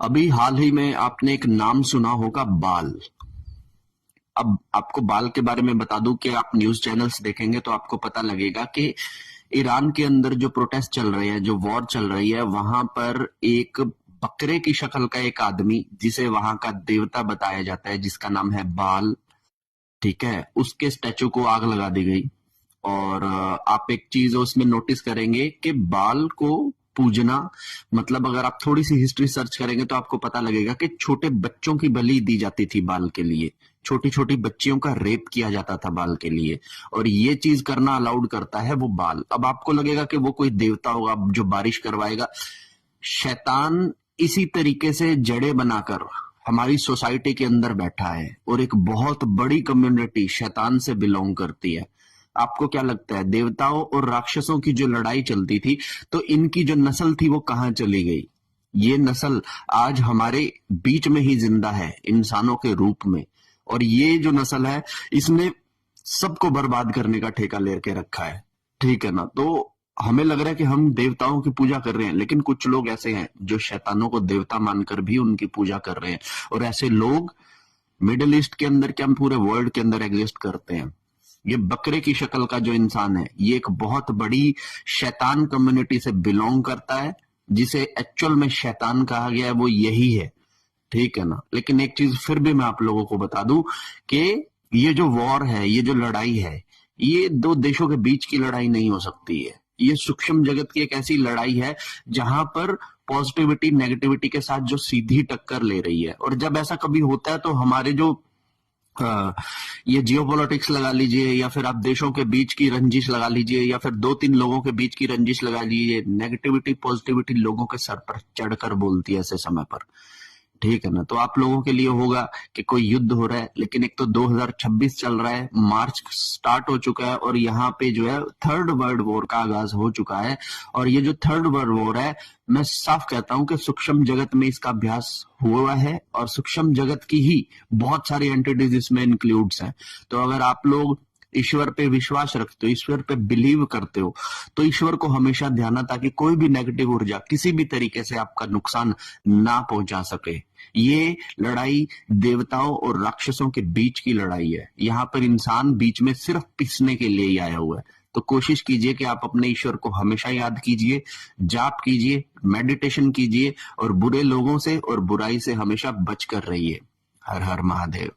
अभी हाल ही में आपने एक नाम सुना होगा, बाल। अब आपको बाल के बारे में बता दूं कि आप न्यूज चैनल्स देखेंगे तो आपको पता लगेगा कि ईरान के अंदर जो प्रोटेस्ट चल रहे हैं, जो वॉर चल रही है, वहां पर एक बकरे की शक्ल का एक आदमी, जिसे वहां का देवता बताया जाता है, जिसका नाम है बाल, ठीक है, उसके स्टैचू को आग लगा दी गई। और आप एक चीज उसमें नोटिस करेंगे कि बाल को पूजना, मतलब अगर आप थोड़ी सी हिस्ट्री सर्च करेंगे तो आपको पता लगेगा कि छोटे बच्चों की बलि दी जाती थी बाल के लिए। छोटी छोटी बच्चियों का रेप किया जाता था बाल के लिए। और ये चीज करना अलाउड करता है वो बाल। अब आपको लगेगा कि वो कोई देवता होगा जो बारिश करवाएगा। शैतान इसी तरीके से जड़ें बनाकर हमारी सोसाइटी के अंदर बैठा है, और एक बहुत बड़ी कम्युनिटी शैतान से बिलोंग करती है। आपको क्या लगता है, देवताओं और राक्षसों की जो लड़ाई चलती थी, तो इनकी जो नस्ल थी वो कहां चली गई? ये नस्ल आज हमारे बीच में ही जिंदा है, इंसानों के रूप में। और ये जो नस्ल है, इसने सबको बर्बाद करने का ठेका लेके रखा है, ठीक है ना? तो हमें लग रहा है कि हम देवताओं की पूजा कर रहे हैं, लेकिन कुछ लोग ऐसे हैं जो शैतानों को देवता मानकर भी उनकी पूजा कर रहे हैं। और ऐसे लोग मिडिल ईस्ट के अंदर क्या, पूरे वर्ल्ड के अंदर एग्जिस्ट करते हैं। ये बकरे की शक्ल का जो इंसान है, ये एक बहुत बड़ी शैतान कम्युनिटी से बिलोंग करता है। जिसे एक्चुअल में शैतान कहा गया है वो यही है, ठीक है ना? लेकिन एक चीज फिर भी मैं आप लोगों को बता दूं कि ये जो वॉर है, ये जो लड़ाई है, ये दो देशों के बीच की लड़ाई नहीं हो सकती है। ये सूक्ष्म जगत की एक ऐसी लड़ाई है जहां पर पॉजिटिविटी नेगेटिविटी के साथ जो सीधी टक्कर ले रही है। और जब ऐसा कभी होता है तो हमारे जो ये जियोपॉलिटिक्स लगा लीजिए, या फिर आप देशों के बीच की रंजिश लगा लीजिए, या फिर दो तीन लोगों के बीच की रंजिश लगा लीजिए, नेगेटिविटी पॉजिटिविटी लोगों के सर पर चढ़कर बोलती है ऐसे समय पर, ठीक है ना? तो आप लोगों के लिए होगा कि कोई युद्ध हो रहा है, लेकिन एक तो 2026 चल रहा है, मार्च स्टार्ट हो चुका है, और यहाँ पे जो है थर्ड वर्ल्ड वॉर का आगाज हो चुका है। और ये जो थर्ड वर्ल्ड वॉर है, मैं साफ कहता हूं कि सूक्ष्म जगत में इसका अभ्यास हुआ है, और सूक्ष्म जगत की ही बहुत सारी एंटिटीज इसमें इंक्लूड्स हैं। तो अगर आप लोग ईश्वर पे विश्वास रखते हो, ईश्वर पे बिलीव करते हो, तो ईश्वर को हमेशा ध्यान, ताकि कोई भी नेगेटिव ऊर्जा किसी भी तरीके से आपका नुकसान ना पहुंचा सके। ये लड़ाई देवताओं और राक्षसों के बीच की लड़ाई है। यहाँ पर इंसान बीच में सिर्फ पिसने के लिए ही आया हुआ है। तो कोशिश कीजिए कि आप अपने ईश्वर को हमेशा याद कीजिए, जाप कीजिए, मेडिटेशन कीजिए, और बुरे लोगों से और बुराई से हमेशा बचकर रहिए। हर हर महादेव।